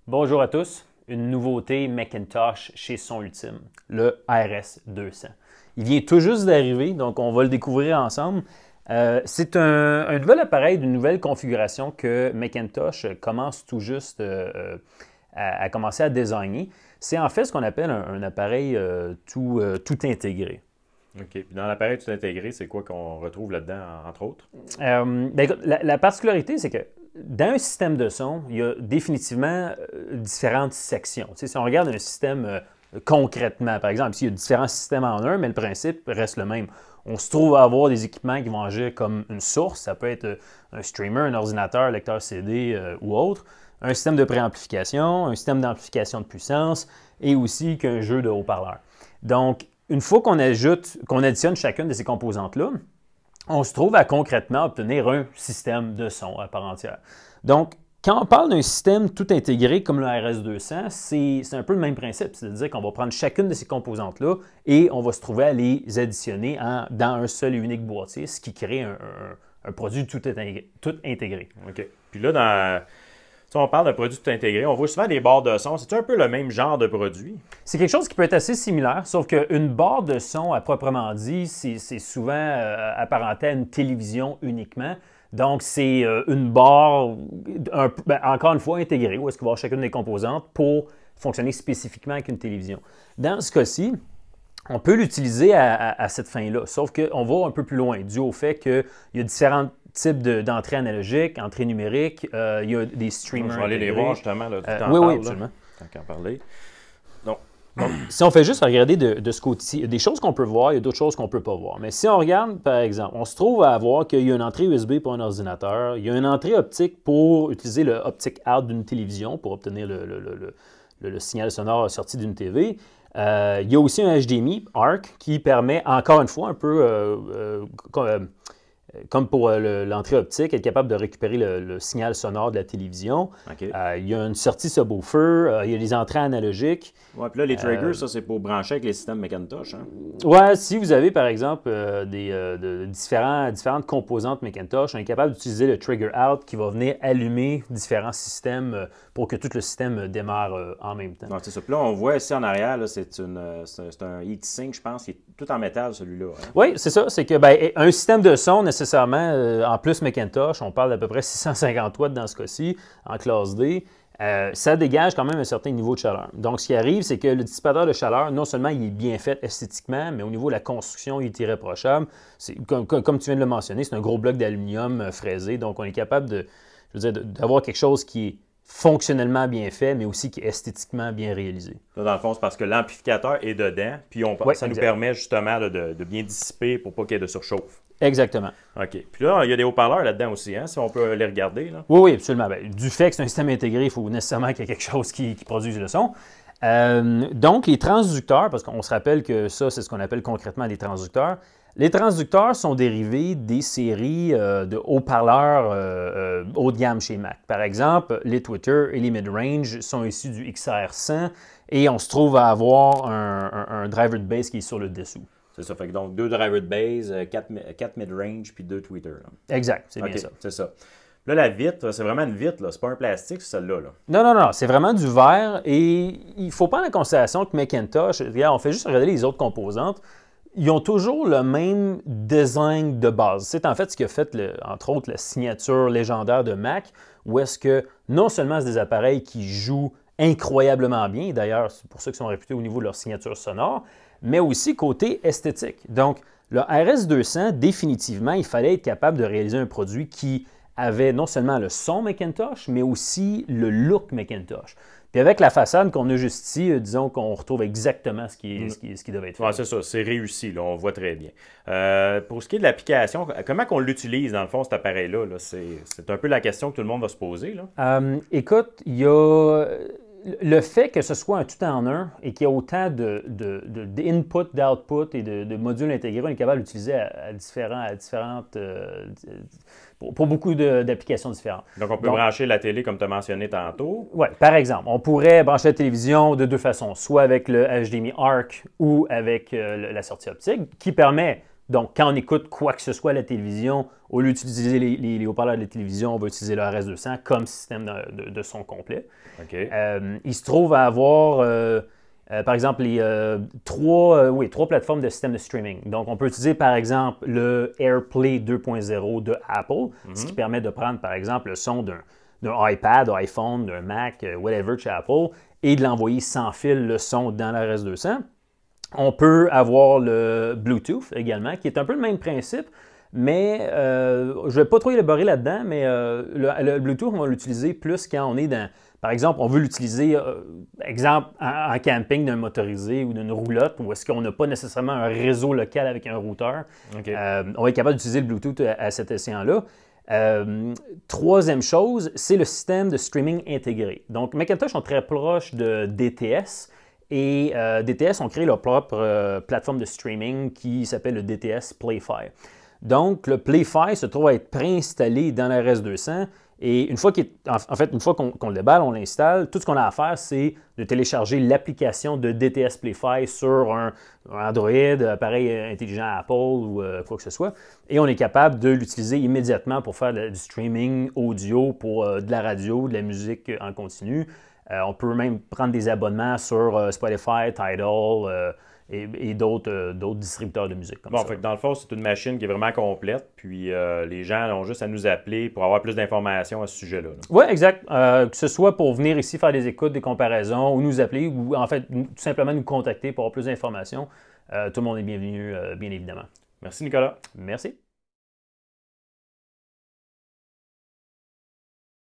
Bonjour à tous, une nouveauté Macintosh chez Son Ultime, le RS200. Il vient tout juste d'arriver, donc on va le découvrir ensemble. C'est un nouvel appareil d'une nouvelle configuration que Macintosh commence tout juste à commencer à designer. C'est en fait ce qu'on appelle un appareil tout intégré. OK. Puis dans l'appareil tout intégré, c'est quoi qu'on retrouve là-dedans, entre autres? Écoute, la particularité, c'est que dans un système de son, il y a définitivement différentes sections. Tu sais, si on regarde un système concrètement, par exemple, ici, il y a différents systèmes en un, mais le principe reste le même. On se trouve à avoir des équipements qui vont agir comme une source. Ça peut être un streamer, un ordinateur, lecteur CD ou autre. Un système de préamplification, un système d'amplification de puissance et aussi qu'un jeu de haut-parleurs. Donc, une fois qu'on additionne chacune de ces composantes-là, on se trouve à concrètement obtenir un système de son à part entière. Donc, quand on parle d'un système tout intégré comme le RS200, c'est un peu le même principe. C'est-à-dire qu'on va prendre chacune de ces composantes-là et on va se trouver à les additionner dans un seul et unique boîtier, ce qui crée un produit tout intégré. OK. Puis là, si on parle d'un produit tout intégré, on voit souvent des barres de son. C'est un peu le même genre de produit? C'est quelque chose qui peut être assez similaire, sauf qu'une barre de son, à proprement dit, c'est souvent apparenté à une télévision uniquement. Donc, c'est une barre, encore une fois, intégrée, où est-ce qu'il va y avoir chacune des composantes pour fonctionner spécifiquement avec une télévision. Dans ce cas-ci, on peut l'utiliser à cette fin-là, sauf qu'on va un peu plus loin, dû au fait qu'il y a différents types d'entrées analogiques, entrées numériques, il y a des streamers. Je vais aller les voir justement, là, tout en oui, parle, oui, absolument. Tant qu'à en parler. Donc, si on fait juste regarder de ce côté-ci, il y a des choses qu'on peut voir, il y a d'autres choses qu'on ne peut pas voir. Mais si on regarde, par exemple, on se trouve à voir qu'il y a une entrée USB pour un ordinateur, il y a une entrée optique pour utiliser le optic out d'une télévision pour obtenir le signal sonore sorti d'une TV. Il y a aussi un HDMI ARC qui permet, encore une fois, un peu comme pour l'entrée optique, être capable de récupérer le signal sonore de la télévision. OK. Il y a une sortie subwoofer, il y a des entrées analogiques. Ouais, puis là, les triggers, ça, c'est pour brancher avec les systèmes Macintosh. Hein? Ouais, si vous avez, par exemple, différentes composantes Macintosh, on est capable d'utiliser le trigger out qui va venir allumer différents systèmes pour que tout le système démarre en même temps. Non, c'est ça. Puis là, on voit ici en arrière, c'est un heatsink, je pense, qui est tout en métal, celui-là. Hein? Oui, c'est ça. C'est que un système de son, nécessairement, en plus Macintosh, on parle d'à peu près 650 watts dans ce cas-ci, en classe D. Ça dégage quand même un certain niveau de chaleur. Donc, ce qui arrive, c'est que le dissipateur de chaleur, non seulement il est bien fait esthétiquement, mais au niveau de la construction, il est irréprochable. Comme tu viens de le mentionner, c'est un gros bloc d'aluminium fraisé. Donc, on est capable d'avoir quelque chose qui est fonctionnellement bien fait, mais aussi qui est esthétiquement bien réalisé. Là, dans le fond, c'est parce que l'amplificateur est dedans, puis ça nous permet justement de bien dissiper pour pas qu'il y ait de surchauffe. Exactement. OK. Puis là, il y a des haut-parleurs là-dedans aussi, hein, si on peut les regarder. Là. Oui, oui, absolument. Du fait que c'est un système intégré, il faut nécessairement qu'il y ait quelque chose qui produise le son. Donc, les transducteurs, parce qu'on se rappelle que ça, c'est ce qu'on appelle concrètement des transducteurs. Les transducteurs sont dérivés des séries de haut-parleurs haut de gamme chez Mac. Par exemple, les Twitter et les mid-range sont issus du XR100 et on se trouve à avoir un driver de base qui est sur le dessous. C'est ça. Fait que donc 2 drivers de base, 4 mid-range, puis 2 Twitter. Là. Exact, c'est bien ça. C'est ça. Là, la vitre, c'est vraiment une vitre, là. C'est pas un plastique, c'est celle-là. Là. Non, c'est vraiment du verre et il faut prendre en considération que Macintosh, regarde, on fait juste regarder les autres composantes, ils ont toujours le même design de base. C'est en fait ce qui a fait, entre autres, la signature légendaire de Mac, où est-ce que non seulement c'est des appareils qui jouent incroyablement bien, d'ailleurs, c'est pour ça qu'ils sont réputés au niveau de leur signature sonore, mais aussi côté esthétique. Donc, le RS200, définitivement, il fallait être capable de réaliser un produit qui avait non seulement le son Macintosh, mais aussi le look Macintosh. Puis avec la façade qu'on a juste ici, disons qu'on retrouve exactement ce qui devait être fait. Oui, c'est ça, c'est réussi, là, on voit très bien. Pour ce qui est de l'application, comment qu'on l'utilise dans le fond, cet appareil-là? Là, c'est un peu la question que tout le monde va se poser. Là. Écoute, il y a le fait que ce soit un tout en un et qu'il y a autant d'input, d'output et de modules intégrés, on est capable d'utiliser pour beaucoup d'applications différentes. Donc, on peut brancher la télé comme tu as mentionné tantôt. Oui, par exemple, on pourrait brancher la télévision de deux façons, soit avec le HDMI ARC ou avec la sortie optique, qui permet Donc, quand on écoute quoi que ce soit à la télévision, au lieu d'utiliser les haut-parleurs de la télévision, on va utiliser le RS200 comme système de son complet. OK. Il se trouve à avoir, par exemple, trois plateformes de système de streaming. Donc, on peut utiliser, par exemple, le AirPlay 2.0 de Apple, ce qui permet de prendre, par exemple, le son d'un iPad, d'un iPhone, d'un Mac, whatever, chez Apple, et de l'envoyer sans fil, le son, dans la RS200. On peut avoir le Bluetooth également, qui est un peu le même principe, mais je ne vais pas trop élaborer là-dedans, mais le Bluetooth, on va l'utiliser plus quand on est dans... Par exemple, on veut l'utiliser, exemple, en camping d'un motorisé ou d'une roulotte, où est-ce qu'on n'a pas nécessairement un réseau local avec un routeur. Okay. On va être capable d'utiliser le Bluetooth à cet océan-là. Troisième chose, c'est le système de streaming intégré. Donc, Macintosh sont très proches de DTS. Et DTS ont créé leur propre plateforme de streaming qui s'appelle le DTS PlayFi. Donc, le PlayFi se trouve à être préinstallé dans la RS200. Et une fois qu'on le déballe, on l'installe, tout ce qu'on a à faire, c'est de télécharger l'application de DTS PlayFi sur un Android, appareil intelligent Apple ou quoi que ce soit. Et on est capable de l'utiliser immédiatement pour faire du streaming audio, pour de la radio, de la musique en continu. On peut même prendre des abonnements sur Spotify, Tidal et d'autres distributeurs de musique. Bon, fait que dans le fond, c'est une machine qui est vraiment complète, puis les gens ont juste à nous appeler pour avoir plus d'informations à ce sujet-là. Oui, exact. Que ce soit pour venir ici faire des écoutes, des comparaisons, ou nous appeler, ou en fait, tout simplement nous contacter pour avoir plus d'informations. Tout le monde est bienvenu, bien évidemment. Merci, Nicolas. Merci.